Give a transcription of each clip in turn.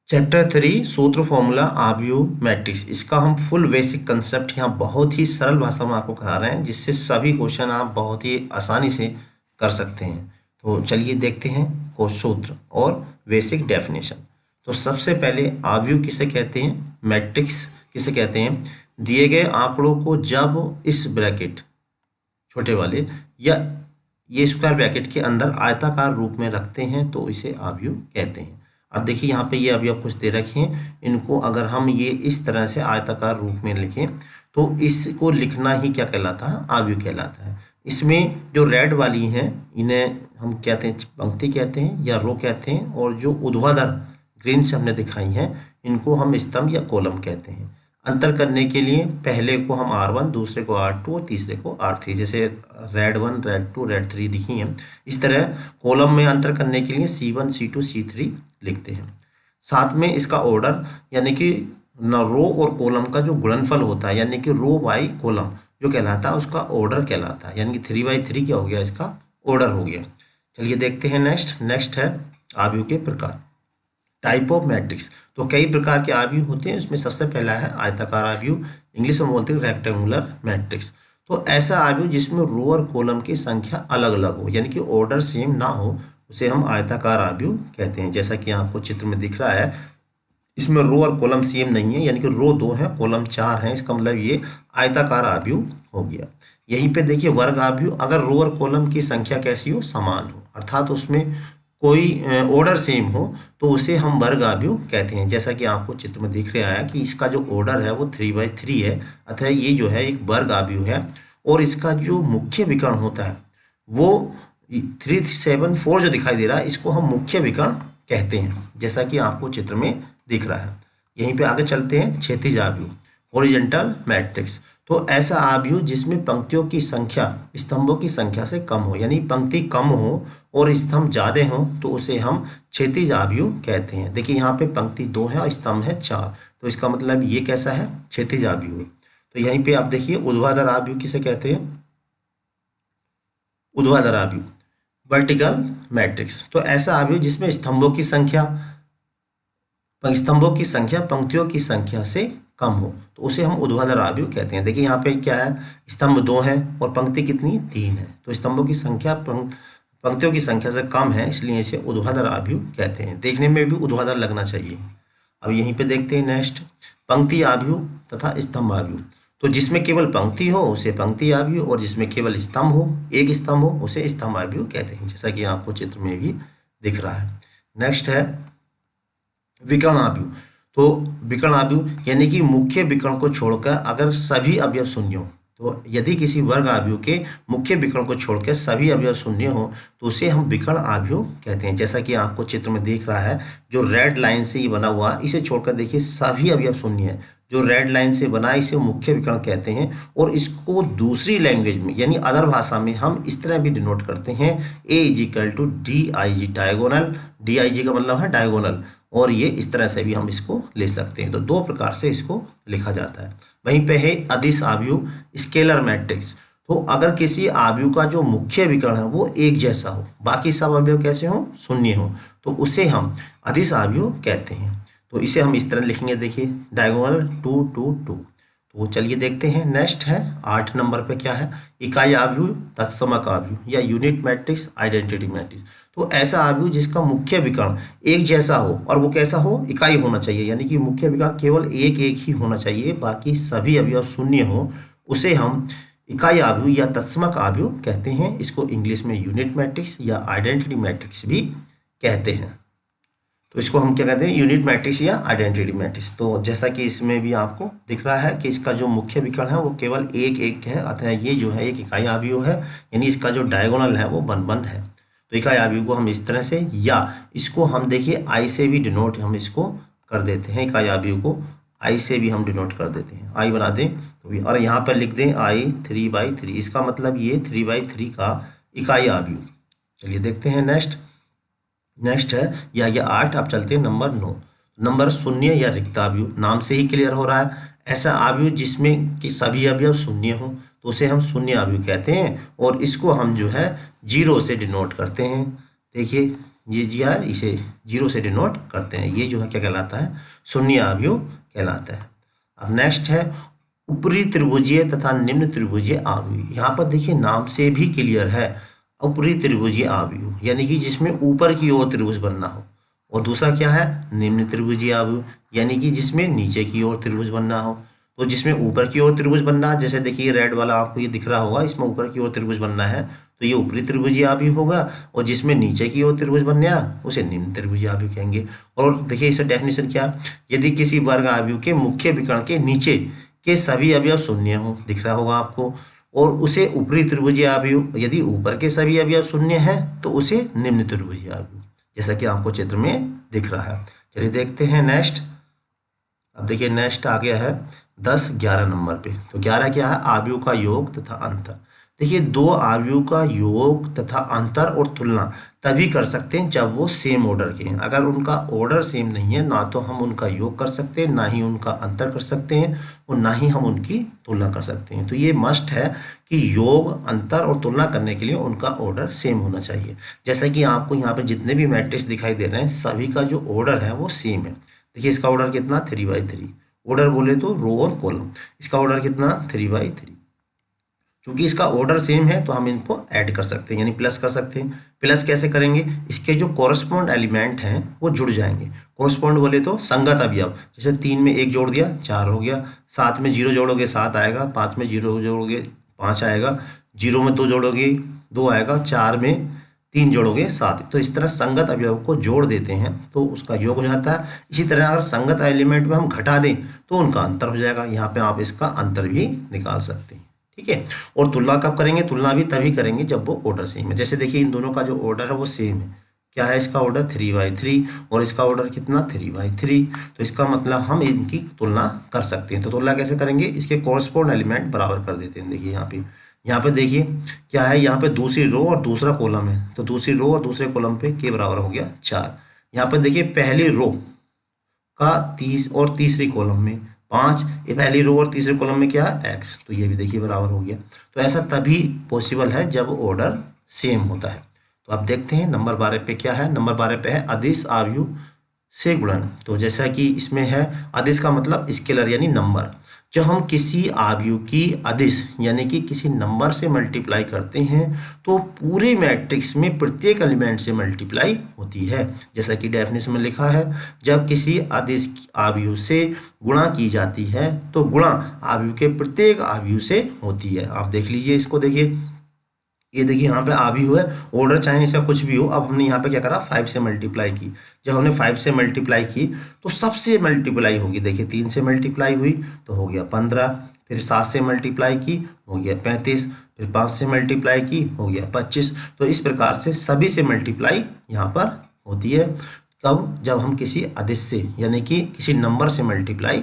Chapter 3 सूत्र formula आव्यूह matrix. इसका हम फुल बेसिक कंसेप्ट यहाँ बहुत ही सरल भाषा में आपको करा रहे हैं, जिससे सभी क्वेश्चन आप बहुत ही आसानी से कर सकते हैं। तो चलिए देखते हैं को सूत्र और बेसिक डेफिनेशन। तो सबसे पहले आव्यूह किसे कहते हैं, मैट्रिक्स किसे कहते हैं। दिए गए आंकड़ों को जब इस ब्रैकेट छोटे वाले या ये स्क्वायर ब्रैकेट के अंदर आयताकार रूप में रखते हैं तो इसे आव्यूह कहते हैं। अब देखिए यहाँ पे ये अवयव कुछ दे रखे हैं, इनको अगर हम ये इस तरह से आयताकार रूप में लिखें तो इसको लिखना ही क्या कहलाता है, आव्यूह कहलाता है। इसमें जो रेड वाली हैं इन्हें हम कहते हैं पंक्ति कहते हैं या रो कहते हैं, और जो ऊर्ध्वाधर ग्रीन से हमने दिखाई हैं इनको हम स्तंभ या कॉलम कहते हैं। अंतर करने के लिए पहले को हम R1, दूसरे को R2 और तीसरे को R3, जैसे रेड 1, रेड 2, रेड 3 दिखी हैं। इस तरह कॉलम में अंतर करने के लिए C1, C2, C3 लिखते हैं। साथ में इसका ऑर्डर यानी कि न रो और कॉलम का जो गुणनफल होता है यानी कि रो बाई कॉलम जो कहलाता है उसका ऑर्डर कहलाता है, यानी कि 3/3 क्या हो गया, इसका ऑर्डर हो गया। चलिए देखते हैं नेक्स्ट है आव्यूह के प्रकार। टाइप ऑफ मैट्रिक्स, तो कई प्रकार के आव्यूह होते हैं। उसमें सबसे पहला है आयताकार आव्यूह, इंग्लिश में बोलते हैं रेक्टेंगुलर मैट्रिक्स। तो ऐसा आव्यूह जिसमें रो और कॉलम की संख्या अलग अलग हो यानी कि ऑर्डर सेम ना हो उसे हम आयताकार आव्यूह कहते हैं। जैसा कि आपको चित्र में दिख रहा है, इसमें रो और कॉलम सेम नहीं है, यानी कि रो 2 है कॉलम 4 है, इसका मतलब ये आयताकार आव्यूह हो गया। यहीं पे देखिए वर्ग आव्यूह, अगर रो और कॉलम की संख्या कैसी हो, समान हो, अर्थात उसमें कोई ऑर्डर सेम हो तो उसे हम वर्ग आव्यूह कहते हैं। जैसा कि आपको चित्र में दिख रहा है कि इसका जो ऑर्डर है वो 3/3 है, अतः ये जो है एक वर्ग आव्यूह है। और इसका जो मुख्य विकर्ण होता है वो 3, 7, 4 जो दिखाई दे रहा है इसको हम मुख्य विकर्ण कहते हैं, जैसा कि आपको चित्र में दिख रहा है। यहीं पे आगे चलते हैं क्षैतिज आव्यूह, हॉरिजॉन्टल मैट्रिक्स। तो ऐसा आव्यूह जिसमें पंक्तियों की संख्या स्तंभों की संख्या से कम हो, यानी पंक्ति कम हो और स्तंभ ज़्यादा हो तो उसे हम क्षैतिज आव्यूह कहते हैं। देखिए यहाँ पे पंक्ति 2 है और स्तंभ है 4, तो इसका मतलब ये कैसा है, क्षैतिज आव्यूह। तो यहीं पे आप देखिए ऊर्ध्वाधर आव्यूह किसे कहते हैं, ऊर्ध्वाधर आव्यूह वर्टिकल मैट्रिक्स। तो ऐसा आव्यूह जिसमें स्तंभों की संख्या पंक्तियों की संख्या से कम हो तो उसे हम ऊर्ध्वाधर आव्यूह कहते हैं। देखिए यहाँ पे क्या है, स्तंभ 2 है और पंक्ति कितनी, 3 है, तो स्तंभों की संख्या पंक्तियों की संख्या से कम है, इसलिए इसे ऊर्ध्वाधर आव्यूह कहते हैं। देखने में भी ऊर्ध्वाधर लगना चाहिए। अब यहीं पे देखते हैं नेक्स्ट, पंक्ति आव्यूह तथा स्तंभ आव्यूह। तो जिसमें केवल पंक्ति हो उसे पंक्ति आव्यूह और जिसमें केवल स्तंभ हो, एक स्तंभ हो, उसे स्तंभ आव्यूह कहते हैं, जैसा कि आपको चित्र में भी दिख रहा है। नेक्स्ट है विकर्ण आव्यूह। तो विकर्ण आव्यूह यानी कि मुख्य विकर्ण को छोड़कर अगर सभी अवयव शून्य हो, तो यदि किसी वर्ग आव्यूह के मुख्य विकर्ण को छोड़कर सभी अवयव शून्य हो तो उसे हम विकर्ण आव्यूह कहते हैं। जैसा कि आपको चित्र में दिख रहा है, जो रेड लाइन से ये बना हुआ इसे छोड़कर देखिए सभी अवयव शून्य है। जो रेड लाइन से बना इसे मुख्य विकर्ण कहते हैं। और इसको दूसरी लैंग्वेज में यानी अदर भाषा में हम इस तरह भी डिनोट करते हैं, A = DIG, डायगोनल। DIG का मतलब है डायगोनल, और ये इस तरह से भी हम इसको ले सकते हैं। तो 2 प्रकार से इसको लिखा जाता है। वहीं पे है अदिश आव्यूह, स्केलर मैट्रिक्स। तो अगर किसी आव्यूह का जो मुख्य विकर्ण है वो एक जैसा हो, बाकी सब अवयव कैसे हो, शून्य हो, तो उसे हम अदिश आव्यूह कहते हैं। तो इसे हम इस तरह लिखेंगे, देखिए डायगोनल 2, 2, 2। तो चलिए देखते हैं नेक्स्ट है 8 नंबर पे क्या है, इकाई आव्यूह तत्समक आव्यूह या यूनिट मैट्रिक्स, आइडेंटिटी मैट्रिक्स। तो ऐसा आव्यूह जिसका मुख्य विकर्ण एक जैसा हो और वो कैसा हो, इकाई होना चाहिए, यानी कि मुख्य विकर्ण केवल एक ही होना चाहिए, बाकी सभी अवयव शून्य हो, उसे हम इकाई आव्यूह या तत्समक आव्यूह कहते हैं। इसको इंग्लिश में यूनिट मैट्रिक्स या आइडेंटिटी मैट्रिक्स भी कहते हैं। तो इसको हम क्या कहते हैं, यूनिट मैट्रिक्स या आइडेंटिटी मैट्रिक्स। तो जैसा कि इसमें भी आपको दिख रहा है कि इसका जो मुख्य विकर्ण है वो केवल एक है, अतः ये जो है एक इकाई आव्यूह है, यानी इसका जो डायगोनल है वो 1 है। तो इकाई आव्यूह को हम इस तरह से, या इसको हम देखिए आई से भी डिनोट हम इसको कर देते हैं, इकाई आव्यूह को आई से भी हम डिनोट कर देते हैं, आई बना दें तो, और यहाँ पर लिख दें I 3/3, इसका मतलब ये 3/3 का इकाई आव्यूह। चलिए देखते हैं नेक्स्ट है या ये 8। आप चलते हैं नंबर 9, नंबर शून्य या रिक्त आव्यूह। नाम से ही क्लियर हो रहा है, ऐसा आव्यूह जिसमें कि सभी अवयव शून्य हो तो उसे हम शून्य आव्यूह कहते हैं, और इसको हम जो है 0 से डिनोट करते हैं। देखिए ये जी है, इसे 0 से डिनोट करते हैं। ये जो है क्या कहलाता है, शून्य अवयव कहलाता है। अब नेक्स्ट है ऊपरी त्रिभुजीय तथा निम्न त्रिभुजीय अवयव। यहाँ पर देखिए नाम से भी क्लियर है, ऊपरी त्रिभुजीय अवयव यानी कि जिसमें ऊपर की ओर त्रिभुज बनना हो, और दूसरा क्या है, निम्न त्रिभुजीय अवयव यानी कि जिसमें नीचे की ओर त्रिभुज बनना हो। तो जिसमें ऊपर की ओर त्रिभुज बनना है, जैसे देखिए रेड वाला आपको ये दिख रहा होगा, इसमें ऊपर की ओर त्रिभुज बनना है तो ये ऊपरी त्रिभुजीय अवयव होगा, और जिसमें नीचे की ओर त्रिभुज बनना है उसे निम्न त्रिभुजीय अवयव कहेंगे। और देखिए इसका डेफिनेशन क्या, यदि किसी वर्ग अवयव के मुख्य विकर्ण के नीचे के सभी अवयव शून्य हो, दिख रहा होगा आपको, और उसे ऊपरी त्रिभुजीय अवयव, यदि ऊपर के सभी अवयव शून्य है तो उसे निम्न त्रिभुजीय अवयव, जैसा कि आपको चित्र में दिख रहा है। चलिए देखते हैं नेक्स्ट। अब देखिए नेक्स्ट आ गया है 10 11 नंबर पे। तो 11 क्या है, अवयव का योग तथा अंतर। देखिए दो अवयव का योग तथा अंतर और तुलना तभी कर सकते हैं जब वो सेम ऑर्डर के हैं। अगर उनका ऑर्डर सेम नहीं है, ना तो हम उनका योग कर सकते हैं, ना ही उनका अंतर कर सकते हैं, और ना ही हम उनकी तुलना कर सकते हैं। तो ये मस्ट है कि योग, अंतर और तुलना करने के लिए उनका ऑर्डर सेम होना चाहिए। जैसा कि आपको यहाँ पे जितने भी मैट्रिक्स दिखाई दे रहे हैं, सभी का जो ऑर्डर है वो सेम है। देखिए इसका ऑर्डर कितना, 3/3। ऑर्डर बोले तो रो और कॉलम। इसका ऑर्डर कितना, 3/3। क्योंकि इसका ऑर्डर सेम है तो हम इनको ऐड कर सकते हैं, यानी प्लस कर सकते हैं। प्लस कैसे करेंगे, इसके जो कोरस्पॉन्ड एलिमेंट हैं वो जुड़ जाएंगे। कोरस्पॉन्ड बोले तो संगत अवयव, जैसे 3 में 1 जोड़ दिया 4 हो गया, 7 में 0 जोड़ोगे 7 आएगा, 5 में 0 जोड़ोगे 5 आएगा, 0 में 2 जोड़ोगे 2 आएगा, 4 में 3 जोड़ोगे 7। तो इस तरह संगत अवयव को जोड़ देते हैं तो उसका योग हो जाता है। इसी तरह अगर संगत एलिमेंट में हम घटा दें तो उनका अंतर हो जाएगा। यहाँ पे आप इसका अंतर भी निकाल सकते हैं, ठीक है। और तुलना कब करेंगे, तुलना भी तभी करेंगे जब वो ऑर्डर सेम है। जैसे देखिए इन दोनों का जो ऑर्डर है वो सेम है। क्या है इसका ऑर्डर, 3/3, और इसका ऑर्डर कितना, 3/3। तो इसका मतलब हम इनकी तुलना कर सकते हैं। तो तुलना कैसे करेंगे, इसके कोरस्पॉन्ड एलिमेंट बराबर कर देते हैं। देखिए यहाँ पे देखिए क्या है, यहाँ पे दूसरी रो और दूसरा कॉलम है, तो दूसरी रो और दूसरे कॉलम पे के बराबर हो गया 4। यहाँ पे देखिए पहली रो का 30 और तीसरी कॉलम में 5, ये पहली रो और तीसरे कॉलम में क्या है, x, तो ये भी देखिए बराबर हो गया। तो ऐसा तभी पॉसिबल है जब ऑर्डर सेम होता है। तो आप देखते हैं नंबर 12 पे क्या है। नंबर 12 पे है अदिश अवयव से गुणन। तो जैसा कि इसमें है, अदिश का मतलब स्केलर यानी नंबर। जब हम किसी अवयव की अदिश यानी कि किसी नंबर से मल्टीप्लाई करते हैं तो पूरे मैट्रिक्स में प्रत्येक एलिमेंट से मल्टीप्लाई होती है। जैसा कि डेफिनेशन में लिखा है, जब किसी अदिश अवयव से गुणा की जाती है तो गुणा अवयव के प्रत्येक अवयव से होती है। आप देख लीजिए इसको, देखिए ये देखिए यहाँ पे अवयव है, ऑर्डर चाहे इसका कुछ भी हो। अब हमने यहाँ पे क्या करा, 5 से मल्टीप्लाई की। जब हमने 5 से मल्टीप्लाई की तो सबसे मल्टीप्लाई होगी। देखिए 3 से मल्टीप्लाई हुई तो हो गया 15, फिर 7 से मल्टीप्लाई की हो गया 35, फिर 5 से मल्टीप्लाई की हो गया 25। तो इस प्रकार से सभी से मल्टीप्लाई यहाँ पर होती है। कब, जब हम किसी अदिश से यानी कि किसी नंबर से मल्टीप्लाई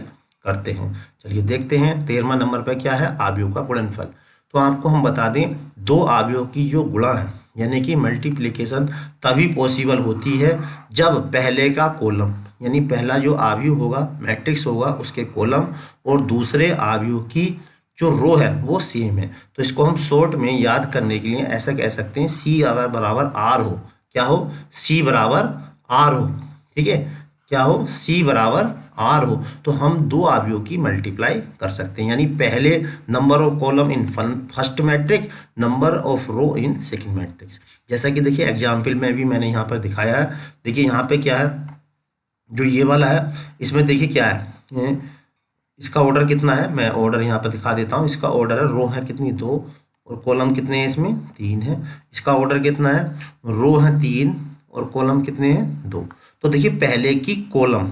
करते हैं। चलिए देखते हैं 13वां नंबर पर क्या है, अवयव का गुणनफल। तो आपको हम बता दें, दो अवयव की जो गुणा है यानी कि मल्टीप्लिकेशन तभी पॉसिबल होती है जब पहले का कॉलम यानी पहला जो अवयव होगा, मैट्रिक्स होगा, उसके कॉलम और दूसरे अवयव की जो रो है वो सेम है। तो इसको हम शॉर्ट में याद करने के लिए ऐसा कह सकते हैं, सी अगर बराबर आर हो, क्या हो, सी बराबर आर हो, ठीक है, क्या हो, सी बराबर आर हो, तो हम दो अवयव की मल्टीप्लाई कर सकते हैं। यानी पहले number of column in first matrix, number of row in second matrix. जैसा कि देखिए एग्जाम्पल में भी मैंने यहाँ पर दिखाया है। देखिए यहाँ पे क्या है, जो ये वाला है इसमें देखिए क्या है, इसका ऑर्डर कितना है, मैं ऑर्डर यहाँ पर दिखा देता हूँ। इसका ऑर्डर है, रो है कितनी 2 और कॉलम कितने हैं, इसमें 3 है। इसका ऑर्डर कितना है, रो है 3 और कॉलम कितने हैं 2। तो देखिए पहले की कॉलम,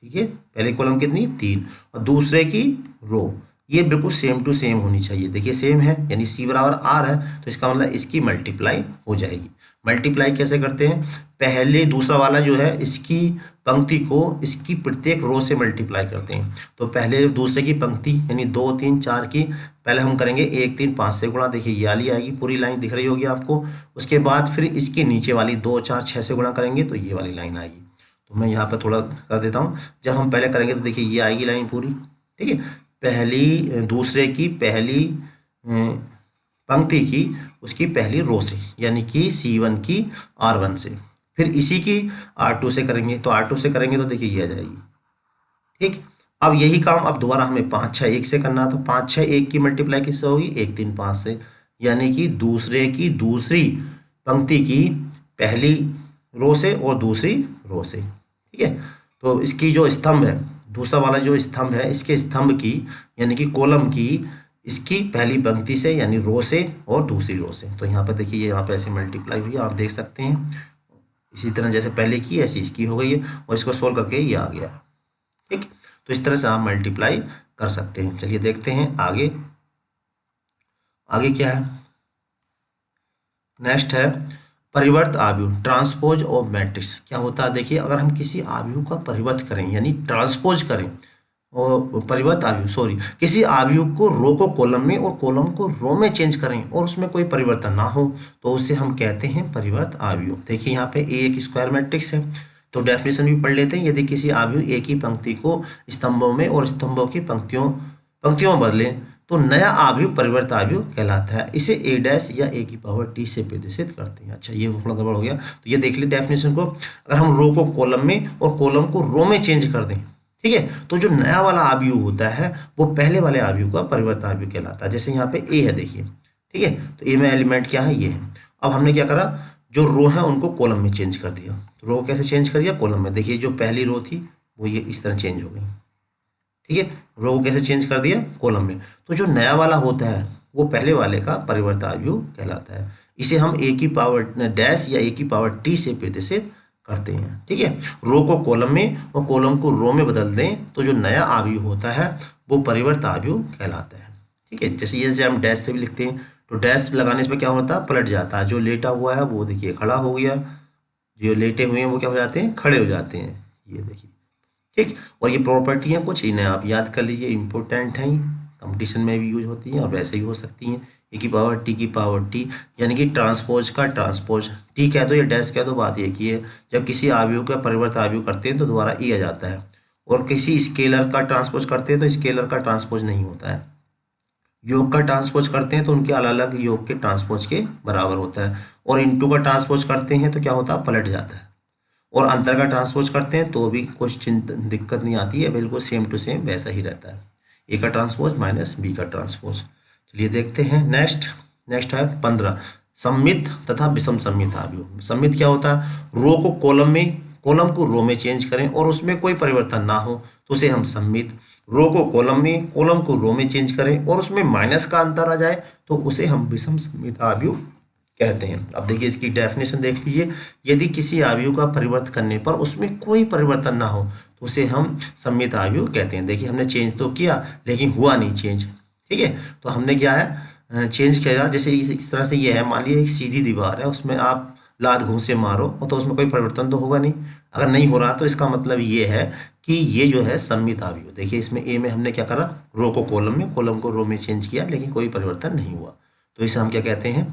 ठीक है, पहले कॉलम कितनी 3 और दूसरे की रो, ये बिल्कुल सेम टू सेम होनी चाहिए। देखिए सेम है यानी सी बराबर आर है, तो इसका मतलब इसकी मल्टीप्लाई हो जाएगी। मल्टीप्लाई कैसे करते हैं, पहले दूसरा वाला जो है इसकी पंक्ति को इसकी प्रत्येक रो से मल्टीप्लाई करते हैं। तो पहले दूसरे की पंक्ति यानी 2 3 4 की पहले हम करेंगे 1 3 5 से गुणा। देखिए ये वाली आएगी, पूरी लाइन दिख रही होगी आपको। उसके बाद फिर इसके नीचे वाली 2 4 6 से गुणा करेंगे तो ये वाली लाइन आएगी। तो मैं यहाँ पर थोड़ा कर देता हूँ। जब हम पहले करेंगे तो देखिए ये आएगी लाइन पूरी, ठीक है, पहली दूसरे की पहली पंक्ति की उसकी पहली रो से यानी कि C1 की R1 से, फिर इसी की R2 से करेंगे, तो R2 से करेंगे तो देखिए ये आ जाएगी। ठीक, अब यही काम अब दोबारा हमें 5 6 1 से करना है, तो 5 6 1 की मल्टीप्लाई किससे होगी, 1 3 5 से, यानी कि दूसरे की दूसरी पंक्ति की पहली रो से और दूसरी रो से। ठीक है, तो इसकी जो स्तंभ है, दूसरा वाला जो स्तंभ है, इसके स्तंभ की यानी कि कॉलम की इसकी पहली पंक्ति से यानी रो से और दूसरी रो से। तो यहाँ पर देखिए ये यहाँ पे ऐसे मल्टीप्लाई हुई है, आप देख सकते हैं। इसी तरह जैसे पहले की ऐसी इसकी हो गई है और इसको सोल्व करके ये आ गया। ठीक, तो इस तरह से आप मल्टीप्लाई कर सकते हैं। चलिए देखते हैं आगे, आगे क्या है। नेक्स्ट है परिवर्त आव्यूह, ट्रांसपोज ऑफ मैट्रिक्स। क्या होता है, देखिए अगर हम किसी आव्यूह का परिवर्त करें यानी ट्रांसपोज करें, और परिवर्त आव्यूह सॉरी किसी आव्यूह को रो को कॉलम में और कॉलम को रो में चेंज करें और उसमें कोई परिवर्तन ना हो, तो उसे हम कहते हैं परिवर्त आव्यूह। देखिए यहाँ पे ए एक स्क्वायर मैट्रिक्स है, तो डेफिनेशन भी पढ़ लेते हैं। यदि किसी आव्यूह ए की पंक्ति को स्तंभों में और स्तंभों की पंक्तियों में बदलें तो नया आव्यूह परिवर्त आव्यूह कहलाता है। इसे ए डैश या ए की पावर टी से प्रदर्शित करते हैं। अच्छा, ये थोड़ा गड़बड़ हो गया, तो ये देख ली डेफिनेशन को। अगर हम रो को कॉलम में और कॉलम को रो में चेंज कर दें, ठीक है, तो जो नया वाला आव्यूह होता है वो पहले वाले आव्यूह का परिवर्त आव्यूह कहलाता है। जैसे यहाँ पे ए है देखिए, ठीक है, तो ए में एलिमेंट क्या है, ये है। अब हमने क्या करा, जो रो है उनको कॉलम में चेंज कर दिया। तो रो कैसे चेंज कर दिया, कॉलम में। देखिए जो पहली रो थी वो ये इस तरह चेंज हो गई। ठीक है, रो को कैसे चेंज कर दिया, कॉलम में। तो जो नया वाला होता है वो पहले वाले का परिवर्त आव्यूह कहलाता है। इसे हम ए की पावर डैश या ए की पावर टी से प्रदर्शित करते हैं। ठीक है, रो को कॉलम में और कॉलम को रो में बदल दें तो जो नया आव्यूह होता है वो परिवर्त आव्यूह कहलाता है। ठीक है, जैसे ये हम डैश से भी लिखते हैं, तो डैश लगाने से क्या होता है, पलट जाता है। जो लेटा हुआ है वो देखिए खड़ा हो गया, जो लेटे हुए हैं वो क्या हो जाते हैं, खड़े हो जाते हैं। ये देखिए, ठीक, और ये प्रॉपर्टी हैं कुछ, इन्हें आप याद कर लीजिए, इंपॉर्टेंट हैं, कंपटीशन में भी यूज होती हैं और वैसे भी हो सकती हैं। ए की पावर टी की पावर टी, यानी कि ट्रांसपोज का ट्रांसपोज, टी कह दो या डैश कह दो, बात एक ही है। जब किसी आव्यूह का परिवर्त आव्यूह करते हैं तो दोबारा ई आ जाता है, और किसी स्केलर का ट्रांसपोज करते हैं तो स्केलर का ट्रांसपोज नहीं होता है। योग का ट्रांसपोज करते हैं तो उनके अलग अलग योग के ट्रांसपोज के बराबर होता है, और इंटू का ट्रांसपोज करते हैं तो क्या होता है, पलट जाता है। और अंतर का ट्रांसपोज करते हैं तो भी कुछ दिक्कत नहीं आती है, बिल्कुल सेम टू सेम वैसा ही रहता है। ए का ट्रांसपोज माइनस बी का ट्रांसपोज। चलिए देखते हैं नेक्स्ट है 15 सम्मित तथा विषम सम्मित आव्यूह। सम्मित क्या होता है, रो को कॉलम को रो में चेंज करें और उसमें कोई परिवर्तन ना हो तो उसे हम सम्मित, रो को कॉलम में कॉलम को रो में चेंज करें और उसमें माइनस का अंतर आ जाए तो उसे हम विषम सम्मित आव्यूह कहते हैं। अब देखिए इसकी डेफिनेशन देख लीजिए, यदि किसी आव्यूह का परिवर्तन करने पर उसमें कोई परिवर्तन ना हो तो उसे हम सम्मित आव्यूह कहते हैं। देखिए हमने चेंज तो किया लेकिन हुआ नहीं चेंज। ठीक है, तो हमने क्या है, चेंज किया। जैसे इस तरह से ये है, मान लीजिए एक सीधी दीवार है, उसमें आप लात घूंसे मारो तो उसमें कोई परिवर्तन तो होगा नहीं। अगर नहीं हो रहा तो इसका मतलब ये है कि ये जो है सम्मित आव्यूह। देखिए इसमें ए में हमने क्या करा, रो को कॉलम में कॉलम को रो में चेंज किया लेकिन कोई परिवर्तन नहीं हुआ, तो इसे हम क्या कहते हैं,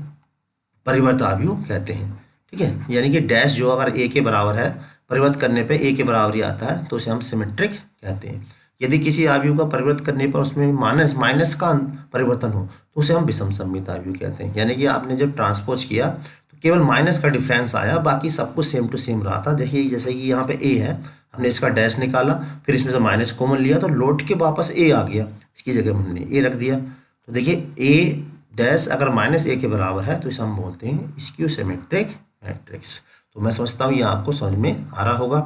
परिवर्त आव्यूह कहते हैं। ठीक है, यानी कि डैश जो अगर ए के बराबर है, परिवर्त करने पे ए के बराबर ही आता है तो उसे हम सिमेट्रिक कहते हैं। यदि किसी आव्यूह का परिवर्तन करने पर उसमें माइनस का परिवर्तन हो तो उसे हम विषम सम्मित आव्यूह कहते हैं। यानी कि आपने जब ट्रांसपोज किया तो केवल माइनस का डिफरेंस आया, बाकी सब कुछ सेम टू सेम रहा था। देखिए जैसे कि यहाँ पे ए है, हमने इसका डैश निकाला, फिर इसमें से माइनस कॉमन लिया तो लौट के वापस ए आ गया, इसकी जगह हमने ए रख दिया। तो देखिए ए डैश अगर माइनस ए के बराबर है तो इसे हम बोलते हैं स्क्यू सिमेट्रिक मैट्रिक्स। तो मैं समझता हूँ ये आपको समझ में आ रहा होगा।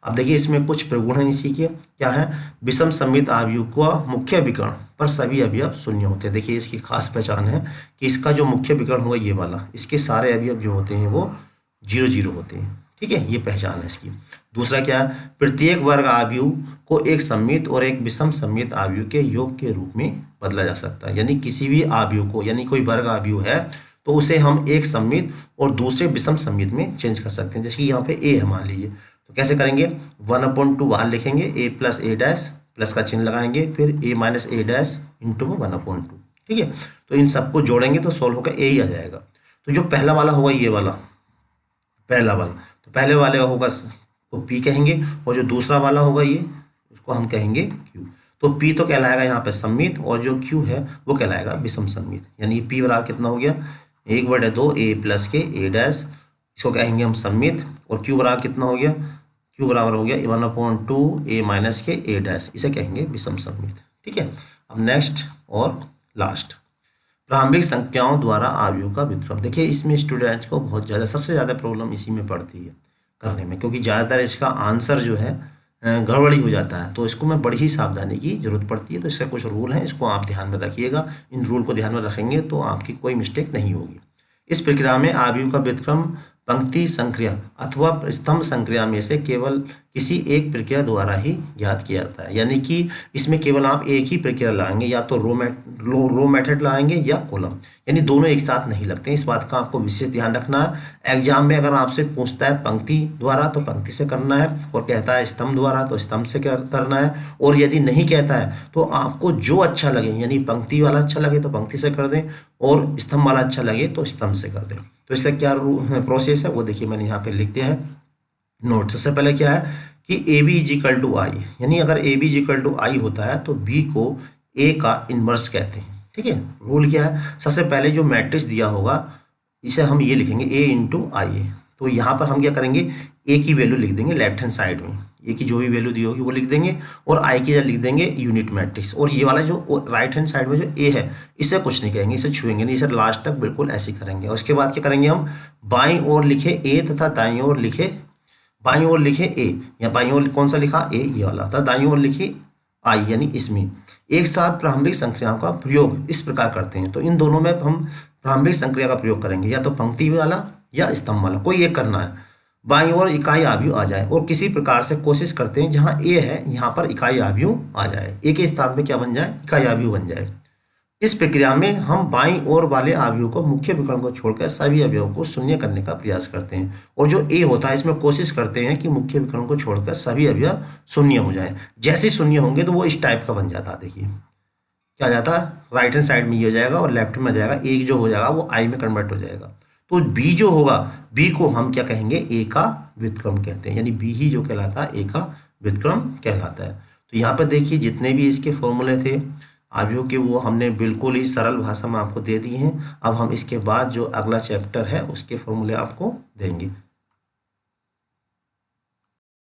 अब देखिए इसमें कुछ प्रगुण हैं इसी के, क्या है, विषम सम्मित आव्यूह का मुख्य विकर्ण पर सभी अवयव शून्य होते हैं। देखिए इसकी खास पहचान है कि इसका जो मुख्य विकर्ण होगा ये वाला, इसके सारे अवयव जो होते हैं वो 0 0 होते हैं। ठीक है, ये पहचान है इसकी। दूसरा क्या है, प्रत्येक वर्ग आव्यूह को एक सम्मित और एक विषम सम्मित आव्यूह के योग के रूप में बदला जा सकता है। यानी किसी भी आव्यूह को, यानी कोई वर्ग आव्यूह है तो उसे हम एक सम्मित और दूसरे विषम सम्मित में चेंज कर सकते हैं। जैसे कि यहाँ पे ए है मान लीजिए, तो कैसे करेंगे, 1/2 बाहर लिखेंगे, ए प्लस ए डैश प्लस का चिन्ह लगाएंगे, फिर ए माइनस ए डैश इंटू 1/2। ठीक है, तो इन सबको जोड़ेंगे तो सॉल्व होकर ए ही आ जाएगा। तो जो पहला वाला होगा ये वाला, पहला वाला, तो पहले वाले होगा तो पी कहेंगे, और जो दूसरा वाला होगा ये, उसको हम कहेंगे क्यू। तो पी तो कहलाएगा यहाँ पे सम्मित और जो क्यू है वो कहलाएगा विषम सम्मित। यानी पी बराबर कितना हो गया, 1/2 ए प्लस के ए डैश इसको कहेंगे हम सममित। और क्यू बराबर कितना हो गया, क्यू बराबर हो गया 1/2 a माइनस के a डैश, इसे कहेंगे विषम सममित। ठीक है, अब नेक्स्ट और लास्ट, प्रारंभिक संख्याओं द्वारा आव्यूह का व्युत्क्रम। देखिए इसमें स्टूडेंट को बहुत ज़्यादा, सबसे ज़्यादा प्रॉब्लम इसी में पड़ती है करने में, क्योंकि ज़्यादातर इसका आंसर जो है गड़बड़ी हो जाता है, तो इसको में बड़ी ही सावधानी की जरूरत पड़ती है। तो इसका कुछ रूल है, इसको आप ध्यान में रखिएगा। इन रूल को ध्यान में रखेंगे तो आपकी कोई मिस्टेक नहीं होगी। इस प्रक्रिया में आव्यूह का व्युत्क्रम पंक्ति संक्रिया अथवा स्तंभ संक्रिया में से केवल किसी एक प्रक्रिया द्वारा ही ज्ञात किया जाता है। यानी कि इसमें केवल आप एक ही प्रक्रिया लाएंगे, या तो रो मेथड लाएंगे या कॉलम, यानी दोनों एक साथ नहीं लगते हैं। इस बात का आपको विशेष ध्यान रखना है। एग्जाम में अगर आपसे पूछता है पंक्ति द्वारा तो पंक्ति से करना है, और कहता है स्तंभ द्वारा तो स्तंभ से करना है, और यदि नहीं कहता है तो आपको जो अच्छा लगे, यानी पंक्ति वाला अच्छा लगे तो पंक्ति से कर दें, और स्तंभ वाला अच्छा लगे तो स्तंभ से कर दें। तो इसका क्या प्रोसेस है वो देखिए, मैंने यहाँ पे लिख दिया है नोट। सबसे पहले क्या है कि A B is equal to I, यानी अगर A B is equal to I होता है तो बी को ए का इन्वर्स कहते हैं। ठीक है, रूल क्या है, सबसे पहले जो मैट्रिक्स दिया होगा इसे हम ये लिखेंगे ए इंटू आई ए। तो यहाँ पर हम क्या करेंगे, ए की वैल्यू लिख देंगे लेफ्ट हैंड साइड में, ए की जो भी वैल्यू दी होगी वो लिख देंगे, और आई की जगह लिख देंगे यूनिट मैट्रिक्स। और ये वाला जो राइट हैंड साइड में जो ए है इसे कुछ नहीं कहेंगे, इसे छुएंगे नहीं, इसे लास्ट तक बिल्कुल ऐसे ही करेंगे। और उसके बाद क्या करेंगे, हम बाईं ओर लिखे ए तथा दाईं ओर लिखे, बाईं ओर लिखे ए, या बाईं ओर कौन सा लिखा ए, ये वाला था, दाईं ओर लिखी आई, यानी इसमें एक साथ प्रारंभिक संक्रियाओं का प्रयोग इस प्रकार करते हैं। तो इन दोनों में हम प्रारंभिक संक्रिया का प्रयोग करेंगे, या तो पंक्ति वाला या स्तंभ वाला, कोई एक करना है। बाईं ओर इकाई आव्यूह आ जाए, और किसी प्रकार से कोशिश करते हैं जहां ए है यहाँ पर इकाई आव्यूह आ जाए, ए के स्थान पे क्या बन जाए, इकाई आव्यूह बन जाए। इस प्रक्रिया में हम बाईं ओर वाले आव्यूह को, मुख्य विकर्ण को छोड़कर सभी अवयवों को शून्य करने का प्रयास करते हैं। और जो ए होता है इसमें कोशिश करते हैं कि मुख्य विकर्ण को छोड़कर सभी अवयव शून्य हो जाए। जैसे शून्य होंगे तो वो इस टाइप का बन जाता है। देखिए क्या जाता है, राइट हैंड साइड में ये हो जाएगा और लेफ्ट में जाएगा, एक जो हो जाएगा वो आई में कन्वर्ट हो जाएगा। तो बी जो होगा, बी को हम क्या कहेंगे, ए का व्युत्क्रम कहते हैं, यानी बी ही जो कहलाता है ए का व्युत्क्रम कहलाता है। तो यहाँ पर देखिए जितने भी इसके फॉर्मूले थे आव्यूह के वो हमने बिल्कुल ही सरल भाषा में आपको दे दिए हैं। अब हम इसके बाद जो अगला चैप्टर है उसके फॉर्मूले आपको देंगे।